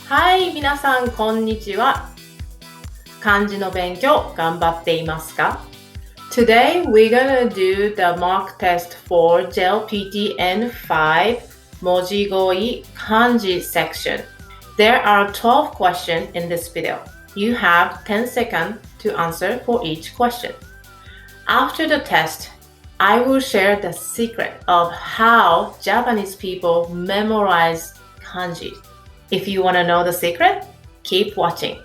はい、皆さんこんにちは。漢字の勉強頑張っていますか？ Today we're gonna do the mock test for JLPT N5 もじごい漢字 section. There are 12 questions in this video. You have 10 seconds to answer for each question. After the test, I will share the secret of how Japanese people memorize kanji. If you want to know the secret, keep watching.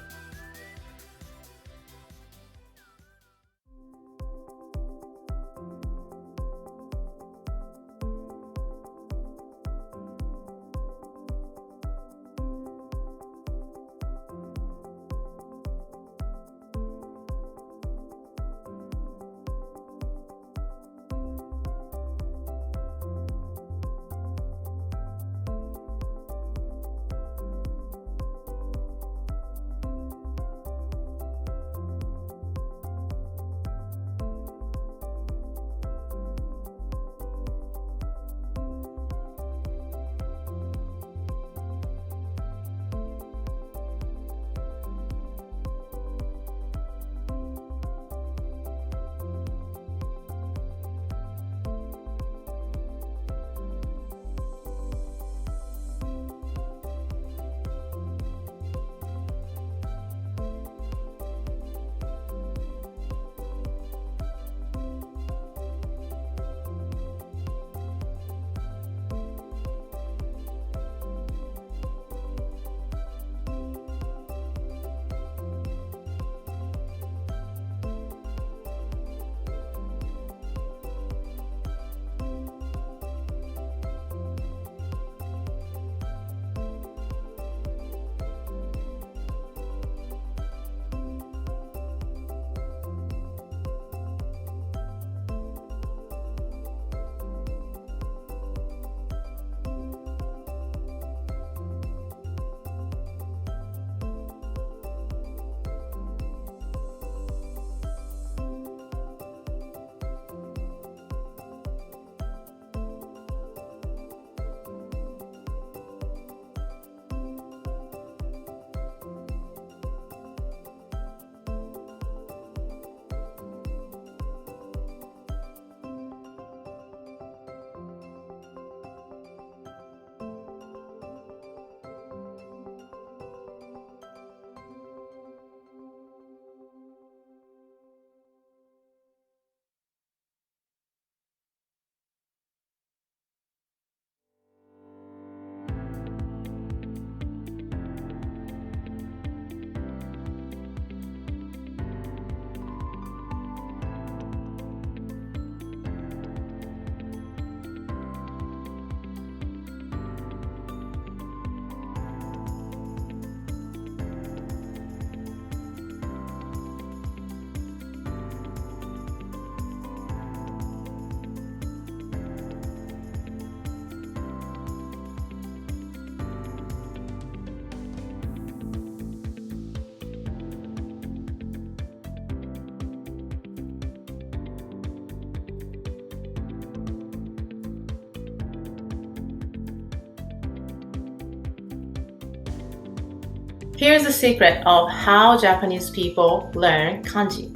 Here's the secret of how Japanese people learn kanji.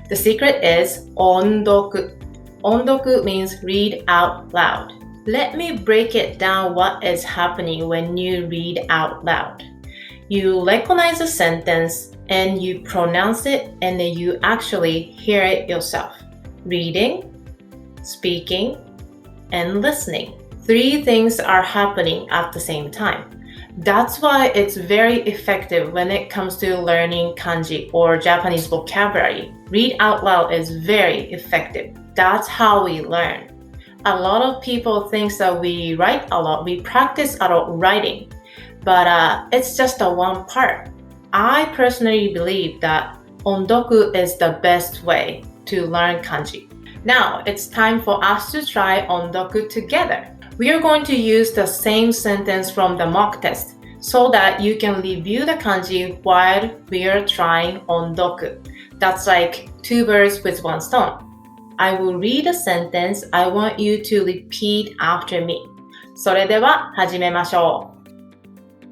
The secret is ondoku. Ondoku means read out loud. Let me break it down what is happening when you read out loud. You recognize a sentence and you pronounce it and then you actually hear it yourself. Reading, speaking, and listening. 3 things are happening at the same time.That's why it's very effective when it comes to learning kanji or Japanese vocabulary. Read out loud is very effective. That's how we learn. A lot of people think that we write a lot, we practice a lot writing, but it's just a one part. I personally believe that ondoku is the best way to learn kanji. Now it's time for us to try ondoku together.We are going to use the same sentence from the mock test so that you can review the kanji while we are trying ondoku. That's like 2 birds with 1 stone. I will read a sentence. I want you to repeat after me. それでは始めましょ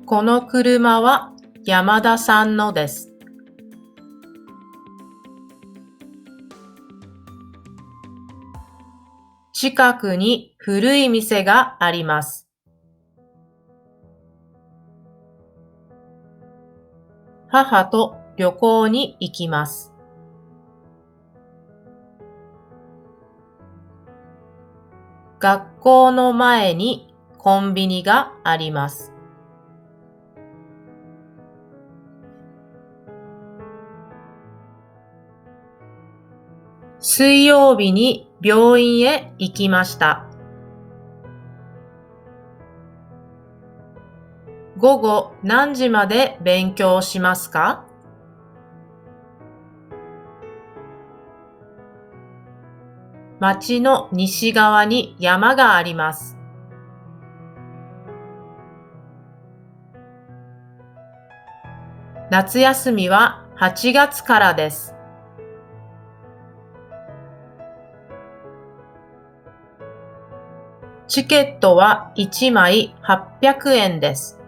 う。この車は山田さんのです。近くに古い店があります。母と旅行に行きます。学校の前にコンビニがあります。水曜日に病院へ行きました。午後何時まで勉強しますか？町の西側に山があります。夏休みは8月からです。チケットは1枚800円です。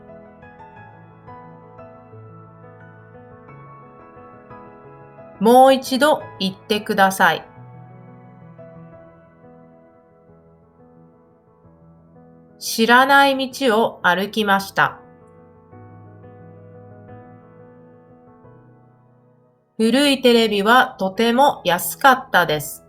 もう一度言ってください。知らない道を歩きました。古いテレビはとても安かったです。